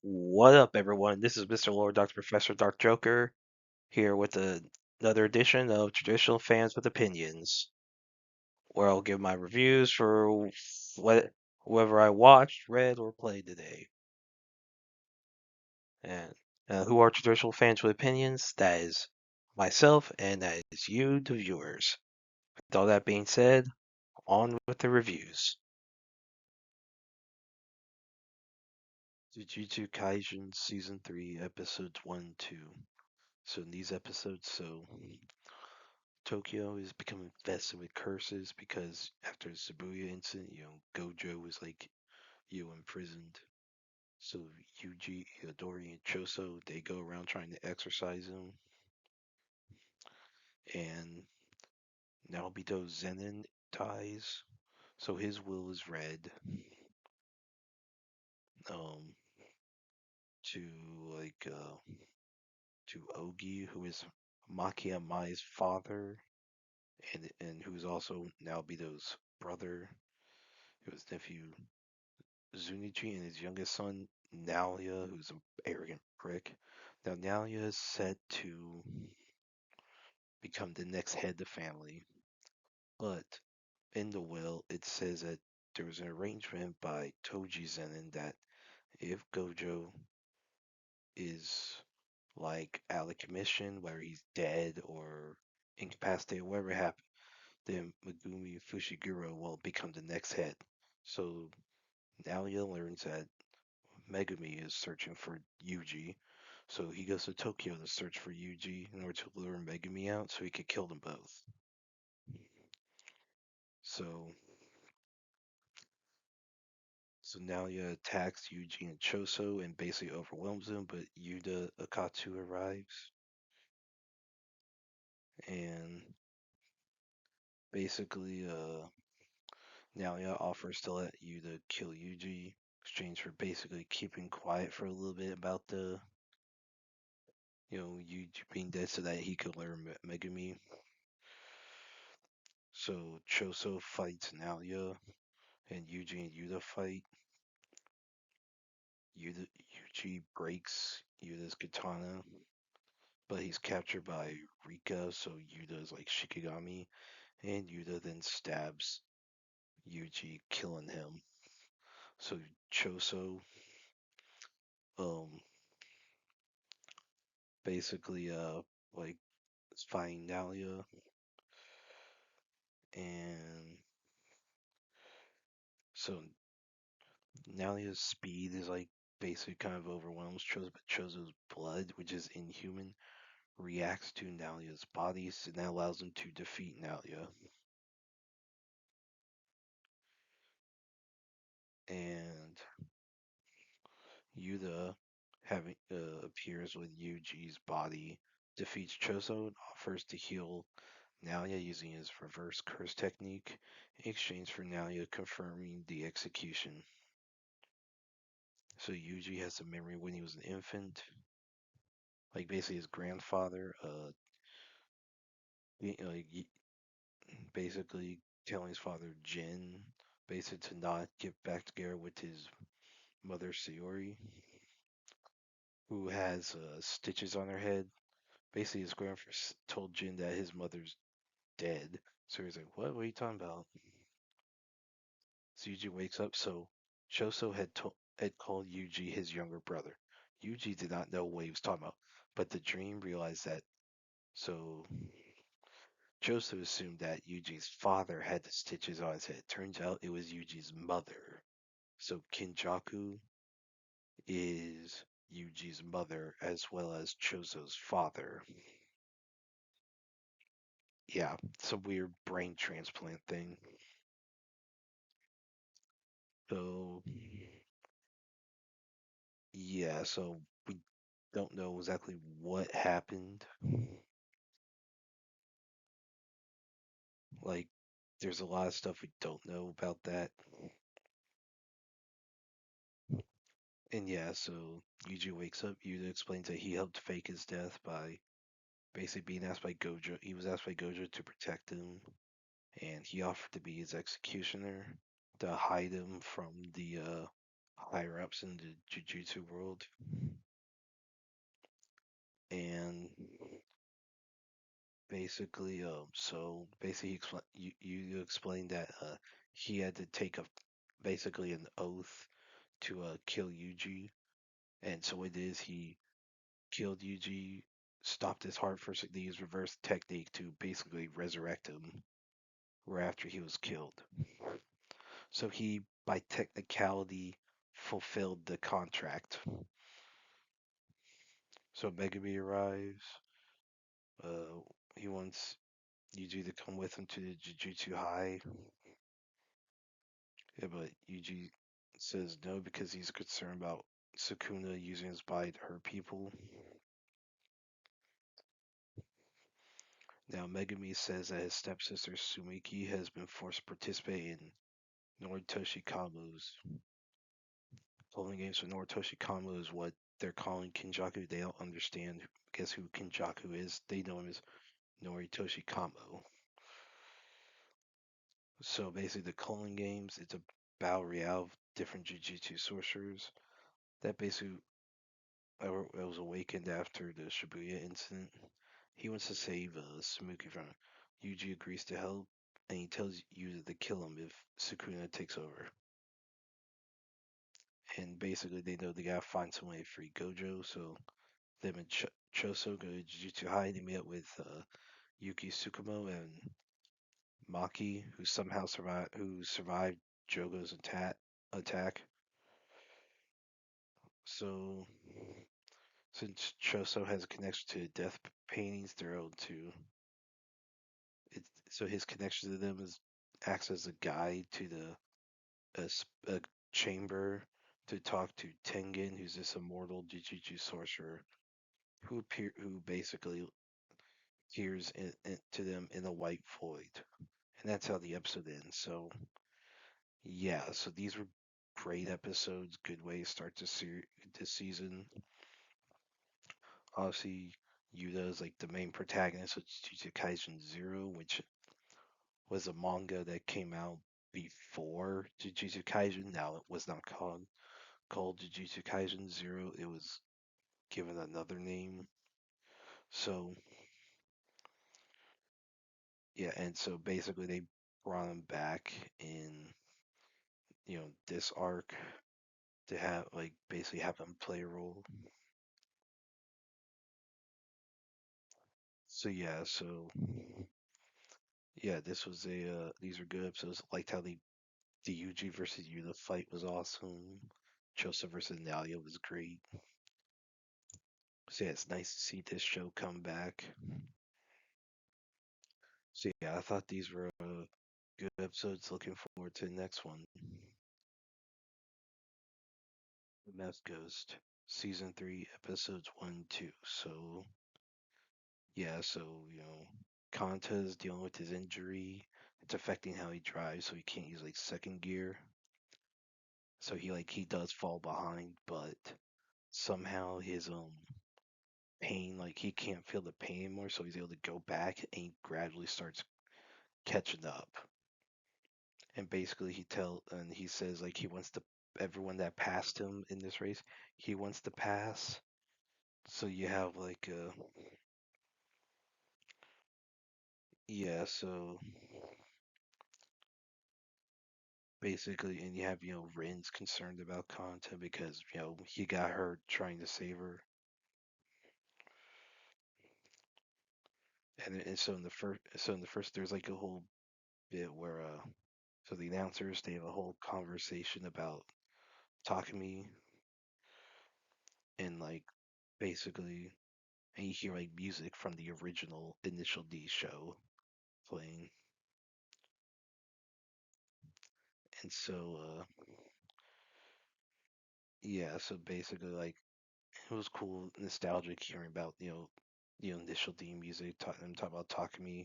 What up, everyone? This is Mr. Lord, Dr. Professor, Dark Joker, here with another edition of Traditional Fans with Opinions, where I'll give my reviews for whoever I watched, read, or played today. And who are Traditional Fans with Opinions? That is myself, and that is you, the viewers. With all that being said, on with the reviews. Jujutsu Kaisen Season 3, Episodes 1 2. So in these episodes, Tokyo is becoming infested with curses because after the Shibuya incident, Gojo was imprisoned. So Yuji, Itadori, and Choso, they go around trying to exorcise him. And Naobito Zenin dies. So his will is read um, to like to Ogi, who is Makia Mai's father, and who's also Naobito's brother. His nephew Zunichi and his youngest son, Nalia, who's an arrogant prick. Now, Nalia is set to become the next head of the family, but in the will, it says that there was an arrangement by Toji Zenin that if Gojo is like out of commission, whether he's dead or incapacitated, whatever happened, then Megumi Fushiguro will become the next head. So Nalia learns that Megumi is searching for Yuji, so he goes to Tokyo to search for Yuji in order to lure Megumi out so he could kill them both. So, so Nalia attacks Yuji and Choso and basically overwhelms them, but Yuda Akatsu arrives and basically Nalia offers to let Yuda kill Yuji, in exchange for basically keeping quiet for a little bit about the Yuji being dead so that he could lure Megumi. So Choso fights Nalia, and Yuji and Yuta fight. Yuji breaks Yuta's katana, but he's captured by Rika, so Yuta's like Shikigami, and Yuta then stabs Yuji, killing him. So Choso, um, basically, like is fighting Nalia, and so Nalia's speed is like basically kind of overwhelms Choso, but Choso's blood, which is inhuman, reacts to Nalia's body, and that allows him to defeat Nalia. And Yuta having appears with Yuji's body, defeats Choso, and offers to heal Nalia using his reverse curse technique in exchange for Nalia confirming the execution. So Yuji has a memory when he was an infant, like basically his grandfather, like basically telling his father Jin, basically to not get back together with his mother Sayori, who has stitches on her head. Basically, his grandfather told Jin that his mother's dead. So he's like, "What? What are you talking about?" So Yuji wakes up. So Choso had called Yuji his younger brother. Yuji did not know what he was talking about, but the dream realized that. So Choso assumed that Yuji's father had the stitches on his head. Turns out it was Yuji's mother. So Kinjaku is Yuji's mother as well as Choso's father. Yeah, some weird brain transplant thing. So, yeah, so we don't know exactly what happened. Like, there's a lot of stuff we don't know about that. And yeah, so Yuji wakes up. Yuta explains that he helped fake his death by basically being asked by Gojo. He was asked by Gojo to protect him, and he offered to be his executioner to hide him from the higher ups in the Jujutsu world, and basically, you explained that he had to take a basically an oath to kill Yuji, and so it is he killed Yuji, stopped his heart for they used reverse technique to basically resurrect him right after he was killed. So he, by technicality, fulfilled the contract. So Megami arrives. Uh, he wants Yuji to come with him to the Jujutsu High. Yeah, but Yuji says no because he's concerned about Sukuna using his body to hurt people. Now, Megami says that his stepsister Sumiki has been forced to participate in Noritoshi Kamu's cloning games. So Noritoshi Kamu is what they're calling Kinjaku. They don't understand, guess who Kinjaku is. They know him as Noritoshi Kamu. So basically, the cloning games, it's a battle royale of different Jujutsu sorcerers that basically was awakened after the Shibuya incident. He wants to save Sumuki from it. Yuji agrees to help, and he tells Yuta to kill him if Sukuna takes over. And basically, they know they gotta find some way to free Gojo, so them and Choso go to Jujutsu High. They meet up with Yuki Tsukumo and Maki, who survived Jogo's attack. So since Choso has a connection to death paintings, they're able to. So his connection to them is acts as a guide to a chamber to talk to Tengen, who's this immortal Jujutsu sorcerer who basically appears to them in a white void, and that's how the episode ends. So yeah, so these were great episodes, good way to start this season. Obviously, Yuta is like the main protagonist of Jujutsu Kaisen Zero, which was a manga that came out before Jujutsu Kaisen. Now it was not called Jujutsu Kaisen Zero. It was given another name. So yeah, and so basically they brought him back in this arc to have like basically have him play a role. So yeah, this was a these are good episodes. Liked how the Yuji versus Yuta fight was awesome. Chosa versus Nalia was great. So yeah, it's nice to see this show come back. So yeah, I thought these were good episodes. Looking forward to the next one. The Meth Ghost, season 3, episodes 1, 2. So yeah, Kanta is dealing with his injury. It's affecting how he drives, so he can't use like second gear. So he does fall behind, but somehow his pain, like he can't feel the pain anymore, so he's able to go back and he gradually starts catching up. And basically he says like he wants to everyone that passed him in this race, he wants to pass. So you have like yeah, so basically and you have, Rin's concerned about Kanta because, he got hurt trying to save her. And so in the first there's like a whole bit where so the announcers they have a whole conversation about Takumi and like basically and you hear like music from the original Initial D show playing. And so yeah, so basically like it was cool, nostalgic hearing about, Initial D music, talk about Takumi.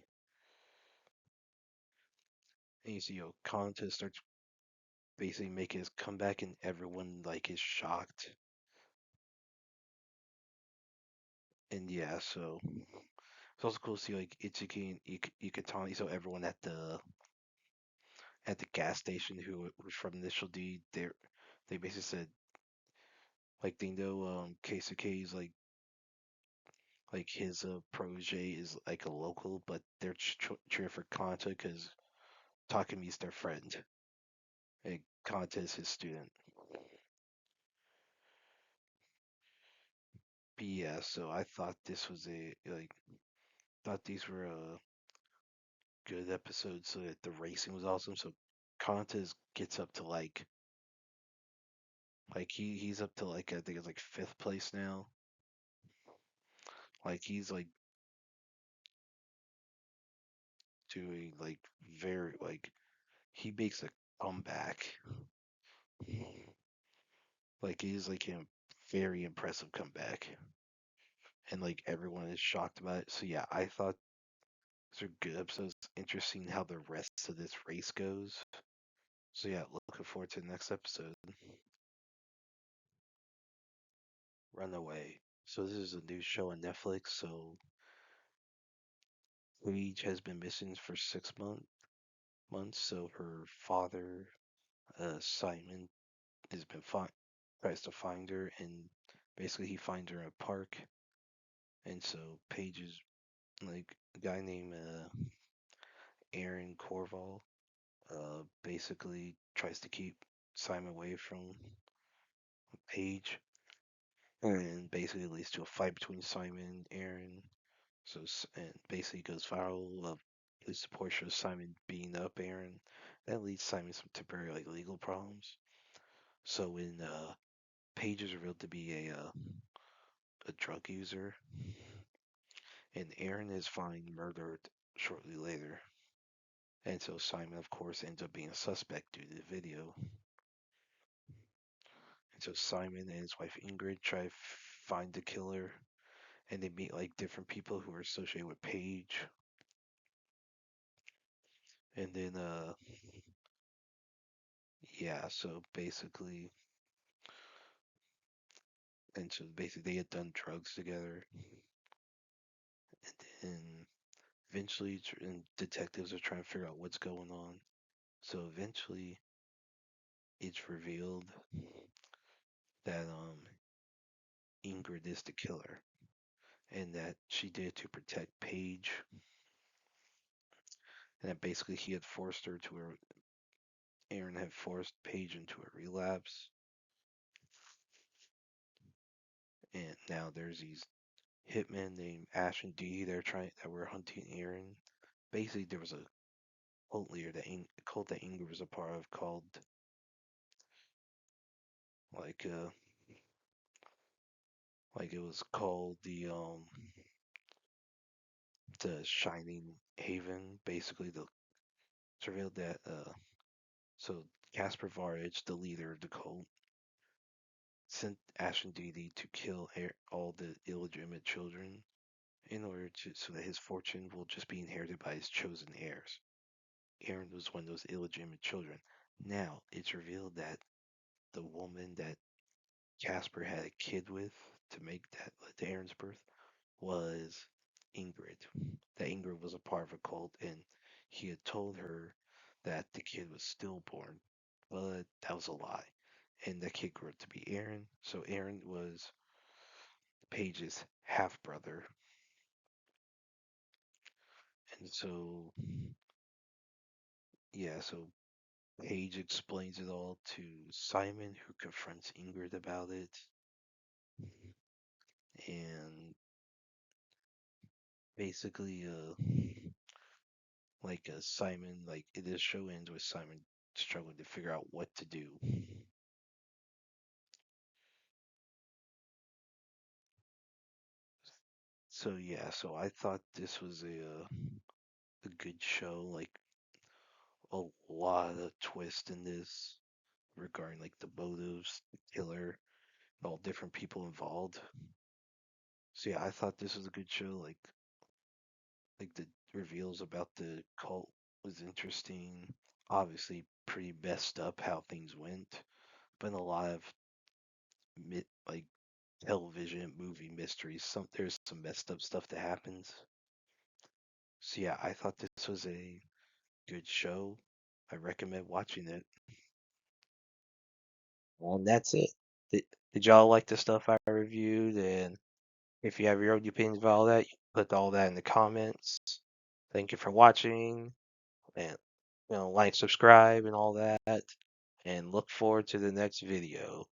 And you see, Kanta starts basically making his comeback and everyone like is shocked. And yeah, so it's also cool to see like Itsuki and Ikutani, so everyone at the gas station who was from Initial D, They basically said like they know Keisuke is like his protege is like a local, but they're cheering for Kanta because Takami's their friend and Kanta is his student. But yeah, so I thought this was a like thought these were good episodes. So that the racing was awesome. So Kanta gets up to like he's up to like I think it's like fifth place now. Like he's like doing like very like he makes a comeback. Like it is like a very impressive comeback. And like everyone is shocked about it. So yeah, I thought these are good episodes. Interesting how the rest of this race goes. So yeah, looking forward to the next episode. Runaway. So this is a new show on Netflix. So Paige has been missing for 6 months. So her father, Simon, has been tries to find her, and basically he finds her in a park. And so Paige is like a guy named Aaron Corval, basically tries to keep Simon away from Paige, and basically leads to a fight between Simon and Aaron. So and basically goes viral. At least the portion of Simon beating up Aaron. That leads Simon some temporary like legal problems. So when Paige is revealed to be a drug user, and Aaron is found murdered shortly later. And so Simon, of course, ends up being a suspect due to the video. And so Simon and his wife Ingrid try to find the killer, and they meet like different people who are associated with Paige. And then, yeah, so basically, and so basically they had done drugs together, and eventually, and detectives are trying to figure out what's going on. So eventually, it's revealed that Ingrid is the killer, and that she did it to protect Paige, and that basically he had forced her to her. Aaron had forced Paige into a relapse, and now there's these hitmen named Ash and Dee. That were hunting Aaron. Basically, there was a cult leader cult that Ingrid was a part of called like like it was called the Shining Haven. Basically, the surveilled that so Casper Varage, the leader of the cult, sent Ash and Dee to kill all the illegitimate children in order to so that his fortune will just be inherited by his chosen heirs. Aaron was one of those illegitimate children. Now it's revealed that the woman that Casper had a kid with to make that led to Aaron's birth was Ingrid. That Ingrid was a part of a cult, and he had told her that the kid was stillborn, but that was a lie. And that kid grew up to be Aaron. So Aaron was Paige's half brother. And so, yeah, so Paige explains it all to Simon, who confronts Ingrid about it. And basically, Simon, like this show ends with Simon struggling to figure out what to do. So yeah, so I thought this was a good show. Like a lot of twist in this regarding like the motives, the killer, all different people involved. So yeah, I thought this was a good show. Like the reveals about the cult was interesting. Obviously, pretty messed up how things went, but a lot of like television movie mysteries. There's some messed up stuff that happens. So yeah, I thought this was a good show. I recommend watching it. And that's it. Did, did y'all like the stuff I reviewed? And if you have your own opinions about all that, you can put all that in the comments. Thank you for watching, and like, subscribe, and all that. And look forward to the next video.